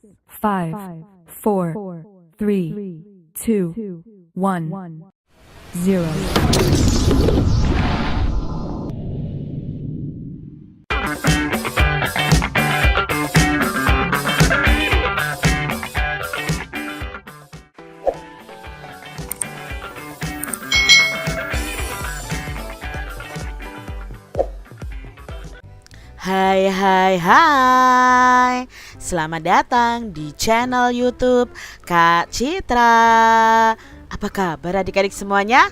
5, 4, 3, 2, 1, 0. Hai, selamat datang di channel YouTube Kak Citra. Apa kabar adik-adik semuanya?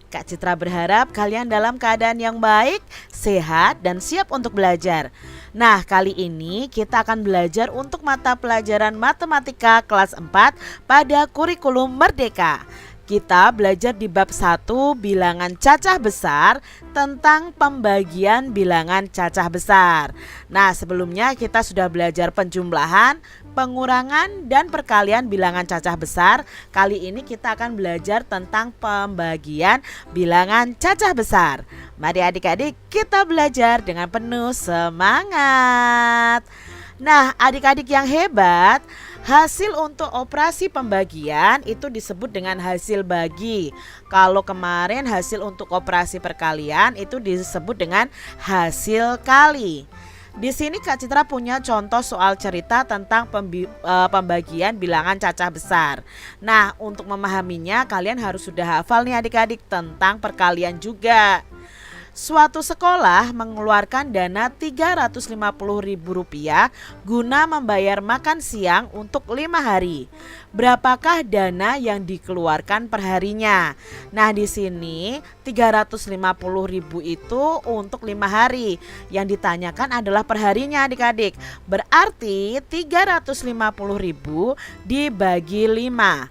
Kak Citra berharap kalian dalam keadaan yang baik, sehat, dan siap untuk belajar. Nah, kali ini kita akan belajar untuk mata pelajaran matematika kelas 4 pada kurikulum Merdeka. Kita belajar di bab 1 bilangan cacah besar tentang pembagian bilangan cacah besar. Nah, sebelumnya kita sudah belajar penjumlahan, pengurangan, dan perkalian bilangan cacah besar. Kali ini kita akan belajar tentang pembagian bilangan cacah besar. Mari adik-adik kita belajar dengan penuh semangat. Nah, adik-adik yang hebat, hasil untuk operasi pembagian itu disebut dengan hasil bagi. Kalau kemarin hasil untuk operasi perkalian itu disebut dengan hasil kali. Di sini Kak Citra punya contoh soal cerita tentang pembagian bilangan cacah besar. Nah, untuk memahaminya kalian harus sudah hafal nih adik-adik tentang perkalian juga. Suatu sekolah mengeluarkan dana Rp350.000 guna membayar makan siang untuk 5 hari. Berapakah dana yang dikeluarkan perharinya? Nah, di sini 350.000 itu untuk 5 hari. Yang ditanyakan adalah perharinya adik-adik. Berarti 350.000 dibagi 5.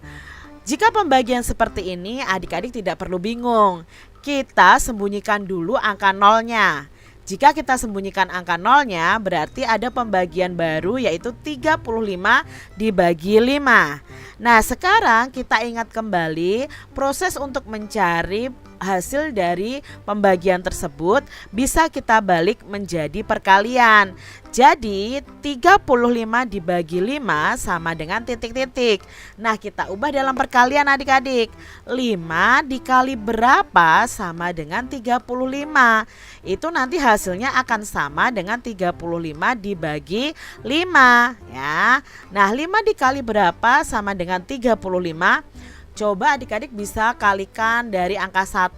Jika pembagian seperti ini, adik-adik tidak perlu bingung. Kita sembunyikan dulu angka nolnya. Jika kita sembunyikan angka nolnya, berarti ada pembagian baru yaitu 35 dibagi 5. Nah, sekarang kita ingat kembali proses untuk mencari hasil dari pembagian tersebut bisa kita balik menjadi perkalian. Jadi 35 dibagi 5 sama dengan titik-titik. Nah, kita ubah dalam perkalian adik-adik. 5 dikali berapa sama dengan 35. Itu nanti hasilnya akan sama dengan 35 dibagi 5 ya. Nah, 5 dikali berapa sama dengan 35? Coba adik-adik bisa kalikan dari angka 1.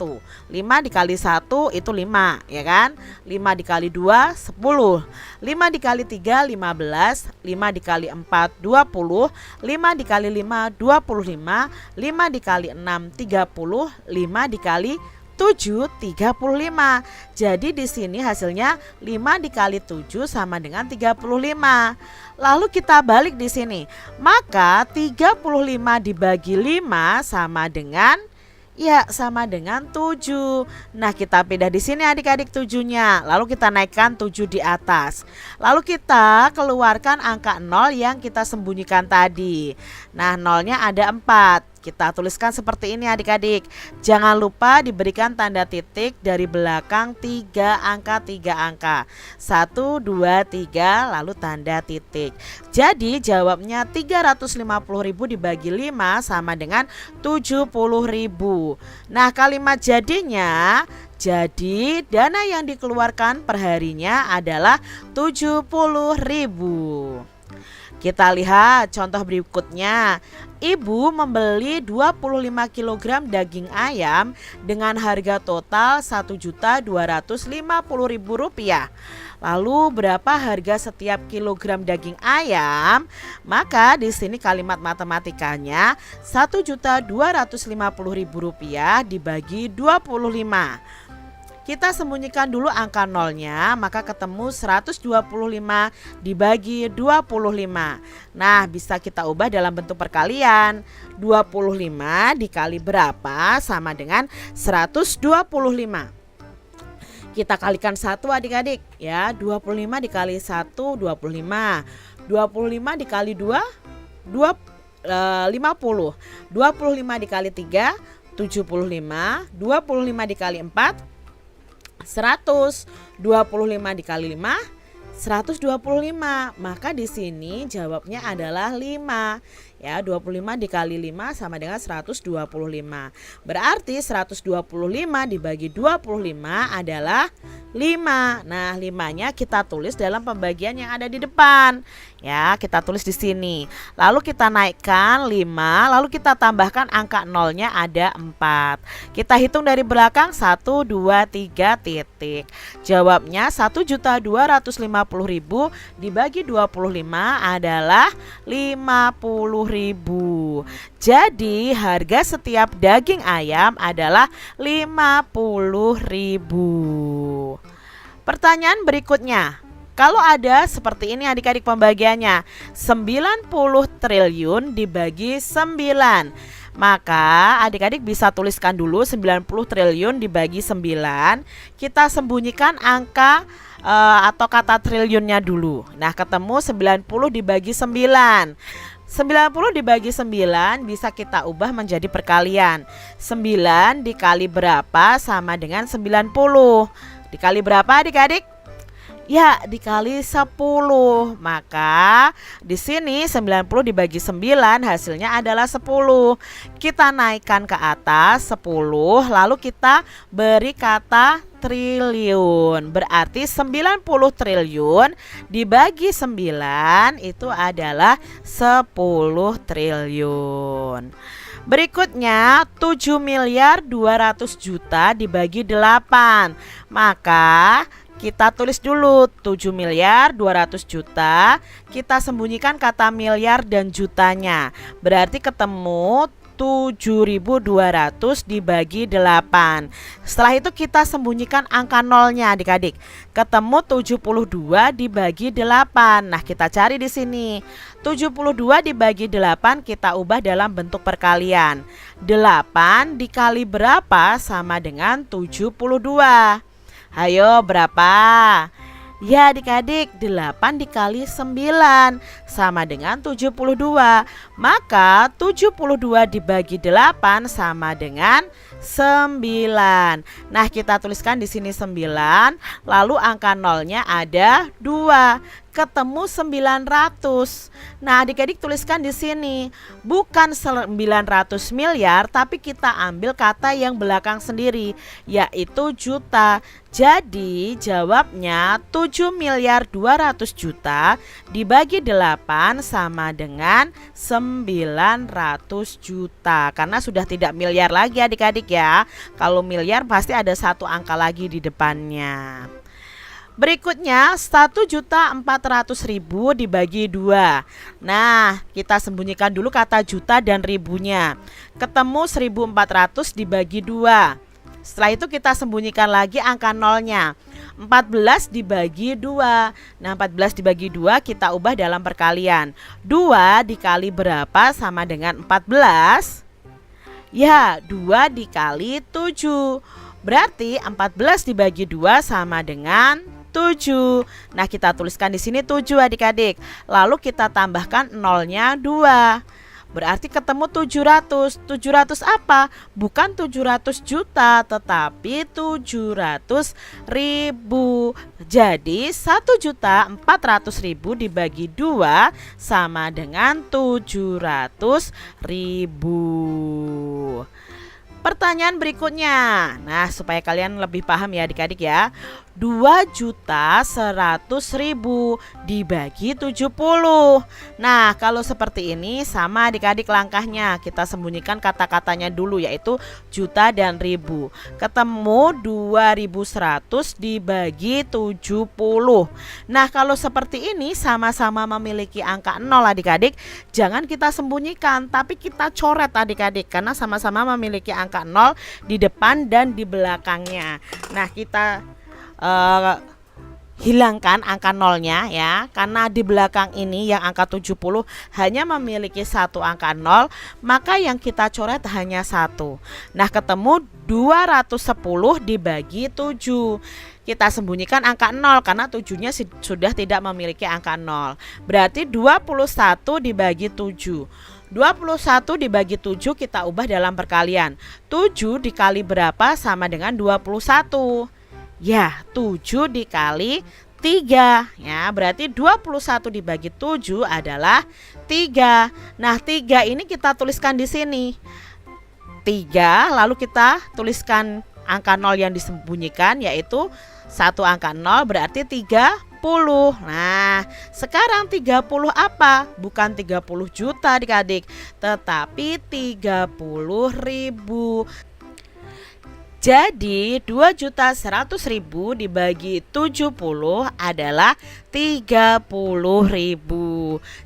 5 dikali 1 itu 5 ya kan. 5 dikali 2 10. 5 dikali 3 15. 5 dikali 4 20. 5 dikali 5 25. 5 dikali 6 30. 5 dikali 7 35. Jadi di sini hasilnya 5 dikali 7 sama dengan 35. Lalu kita balik di sini. Maka 35 dibagi 5 sama dengan sama dengan 7. Nah, kita pindah di sini adik-adik 7-nya. Lalu kita naikkan 7 di atas. Lalu kita keluarkan angka 0 yang kita sembunyikan tadi. Nah, nolnya ada 4. Kita tuliskan seperti ini adik-adik. Jangan lupa diberikan tanda titik dari belakang 3 angka 1, 2, 3 lalu tanda titik. Jadi jawabnya 350.000 dibagi 5 sama dengan 70.000. Nah, kalimat jadinya jadi dana yang dikeluarkan perharinya adalah 70.000. Kita lihat contoh berikutnya. Ibu membeli 25 kg daging ayam dengan harga total Rp1.250.000. Lalu berapa harga setiap kilogram daging ayam? Maka di sini kalimat matematikanya Rp1.250.000 dibagi 25. Kita sembunyikan dulu angka nolnya, maka ketemu 125 dibagi 25. Nah, bisa kita ubah dalam bentuk perkalian. 25 dikali berapa sama dengan 125. Kita kalikan 1 adik-adik ya. 25 dikali 1 25. 25 dikali 2 50. 25 dikali 3 75. 25 dikali 4 100. 25 dikali 5 125. Maka di sini jawabnya adalah 5. Ya, 25 dikali 5 sama dengan 125. Berarti 125 dibagi 25 adalah 5. Nah, 5-nya kita tulis dalam pembagian yang ada di depan. Ya, kita tulis di sini. Lalu kita naikkan 5, lalu kita tambahkan angka nolnya ada 4. Kita hitung dari belakang 1 2 3 titik. Jawabnya 1.250.000 dibagi 25 adalah 50.000. Jadi harga setiap daging ayam adalah 50.000. Pertanyaan berikutnya. Kalau ada seperti ini adik-adik pembagiannya, 90 triliun dibagi 9. Maka adik-adik bisa tuliskan dulu 90 triliun dibagi 9. Kita sembunyikan angka atau kata triliunnya dulu. Nah, ketemu 90 dibagi 9. 90 dibagi 9 bisa kita ubah menjadi perkalian. 9 dikali berapa sama dengan 90. Dikali berapa adik-adik? Ya, dikali 10. Maka di sini 90 dibagi 9 hasilnya adalah 10. Kita naikkan ke atas 10, lalu kita beri kata triliun. Berarti 90 triliun dibagi 9 itu adalah 10 triliun. Berikutnya 7.200.000.000 dibagi 8. Maka kita tulis dulu 7.200.000.000. Kita sembunyikan kata miliar dan jutanya. Berarti ketemu 7.200 dibagi 8. Setelah itu kita sembunyikan angka nolnya adik-adik. Ketemu 72 dibagi 8. Nah, kita cari di sini. 72 dibagi 8 kita ubah dalam bentuk perkalian. 8 dikali berapa sama dengan 72. Ayo berapa? Ya adik-adik, 8 dikali 9 sama dengan 72. Maka 72 dibagi 8 sama dengan 9. Nah, kita tuliskan di sini 9, lalu angka nolnya ada 2. Ketemu 900. Nah, adik-adik tuliskan di sini bukan 900 miliar, tapi kita ambil kata yang belakang sendiri, yaitu juta. Jadi jawabnya 7.200.000.000 dibagi 8 sama dengan 900 juta. Karena sudah tidak miliar lagi adik-adik ya. Kalau miliar pasti ada satu angka lagi di depannya. Berikutnya 1.400.000 dibagi 2. Nah, kita sembunyikan dulu kata juta dan ribunya. Ketemu 1.400 dibagi 2. Setelah itu kita sembunyikan lagi angka nolnya. 14 dibagi 2. Nah, 14 dibagi 2 kita ubah dalam perkalian. 2 dikali berapa sama dengan 14? Ya, 2 dikali 7. Berarti 14 dibagi 2 sama dengan 7. Nah, kita tuliskan di sini 7 adik-adik. Lalu kita tambahkan nolnya 2. Berarti ketemu 700. 700 apa? Bukan 700 juta, tetapi 700.000. Jadi 1.400.000 dibagi 2 sama dengan 700.000. Pertanyaan berikutnya. Nah, supaya kalian lebih paham ya adik-adik ya. 2.100.000 dibagi 70. Nah, kalau seperti ini sama adik-adik langkahnya. Kita sembunyikan kata-katanya dulu, yaitu juta dan ribu. Ketemu 2.100 dibagi 70. Nah, kalau seperti ini sama-sama memiliki angka 0 adik-adik. Jangan kita sembunyikan, tapi kita coret adik-adik. Karena sama-sama memiliki angka 0 di depan dan di belakangnya. Nah, kita hilangkan angka nolnya ya, karena di belakang ini yang angka 70 hanya memiliki satu angka 0, maka yang kita coret hanya 1. Nah, ketemu 210 dibagi 7. Kita sembunyikan angka 0 karena 7-nya sudah tidak memiliki angka 0. Berarti 21 dibagi 7. 21 dibagi 7 kita ubah dalam perkalian. 7 dikali berapa sama dengan 21? Ya, 7 dikali 3 ya, berarti 21 dibagi 7 adalah 3. Nah 3 ini kita tuliskan di sini 3, lalu kita tuliskan angka 0 yang disembunyikan, yaitu satu angka 0 berarti 30. Nah sekarang 30 apa? Bukan 30 juta adik-adik, tetapi 30.000. Jadi 2.100.000 dibagi 70 adalah 30.000.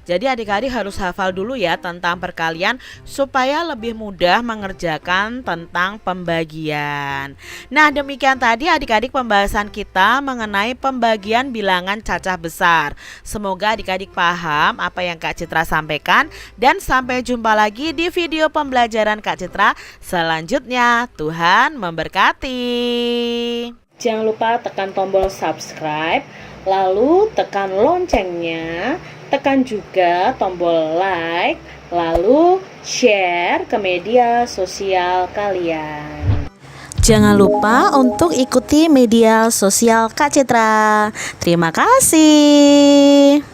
Jadi adik-adik harus hafal dulu ya tentang perkalian supaya lebih mudah mengerjakan tentang pembagian. Nah demikian tadi adik-adik pembahasan kita mengenai pembagian bilangan cacah besar. Semoga adik-adik paham apa yang Kak Citra sampaikan, dan sampai jumpa lagi di video pembelajaran Kak Citra selanjutnya. Tuhan memberkati. Jangan lupa tekan tombol subscribe, lalu tekan loncengnya, tekan juga tombol like, lalu share ke media sosial kalian. Jangan lupa untuk ikuti media sosial Kak Citra. Terima kasih.